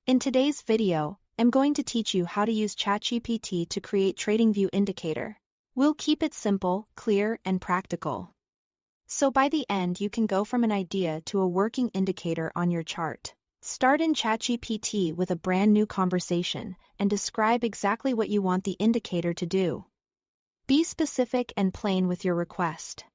In today's video, I'm going to teach you how to use ChatGPT to create Tradingview indicator. We'll keep it simple, clear, and practical. So by the end you can go from an idea to a working indicator on your chart. Start in ChatGPT with a brand new conversation and describe exactly what you want the indicator to do. Be specific and plain with your request.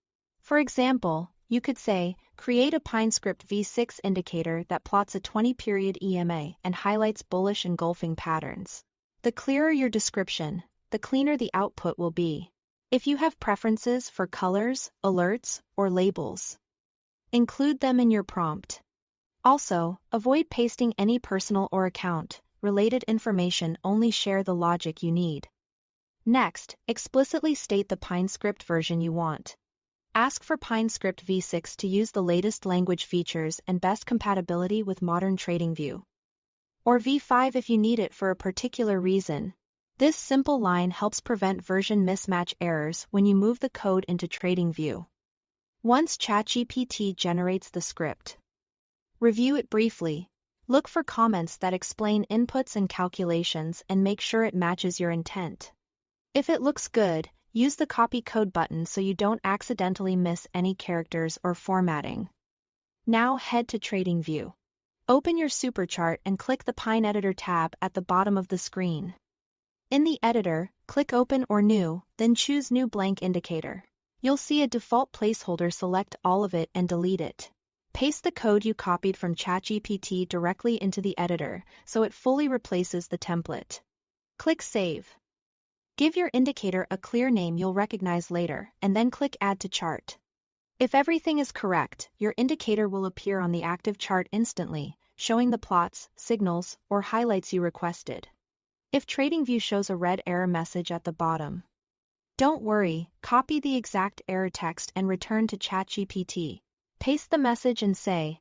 For example, you could say, create a PineScript V6 indicator that plots a 20-period EMA and highlights bullish engulfing patterns. The clearer your description, the cleaner the output will be. If you have preferences for colors, alerts, or labels, include them in your prompt. Also, avoid pasting any personal or account-related information, only share the logic you need. Next, explicitly state the PineScript version you want. Ask for PineScript V6 to use the latest language features and best compatibility with modern Tradingview. Or V5 if you need it for a particular reason. This simple line helps prevent version mismatch errors when you move the code into Tradingview. Once ChatGPT generates the script, review it briefly. Look for comments that explain inputs and calculations and make sure it matches your intent. If it looks good, use the copy code button so you don't accidentally miss any characters or formatting. Now head to Tradingview. Open your superchart and click the Pine Editor tab at the bottom of the screen. In the editor, click Open or New, then choose New Blank Indicator. You'll see a default placeholder, select all of it and delete it. Paste the code you copied from ChatGPT directly into the editor so it fully replaces the template. Click Save. Give your indicator a clear name you'll recognize later, and then click Add to Chart. If everything is correct, your indicator will appear on the active chart instantly, showing the plots, signals, or highlights you requested. If Tradingview shows a red error message at the bottom, don't worry, copy the exact error text and return to ChatGPT. Paste the message and say,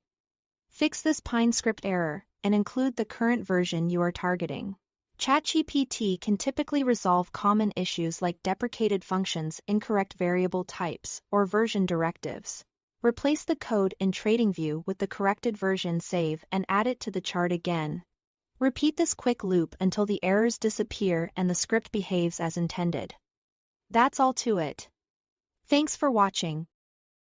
"Fix this PineScript error," and include the current version you are targeting. ChatGPT can typically resolve common issues like deprecated functions, incorrect variable types, or version directives. Replace the code in Tradingview with the corrected version, save, and add it to the chart again. Repeat this quick loop until the errors disappear and the script behaves as intended. That's all to it. Thanks for watching.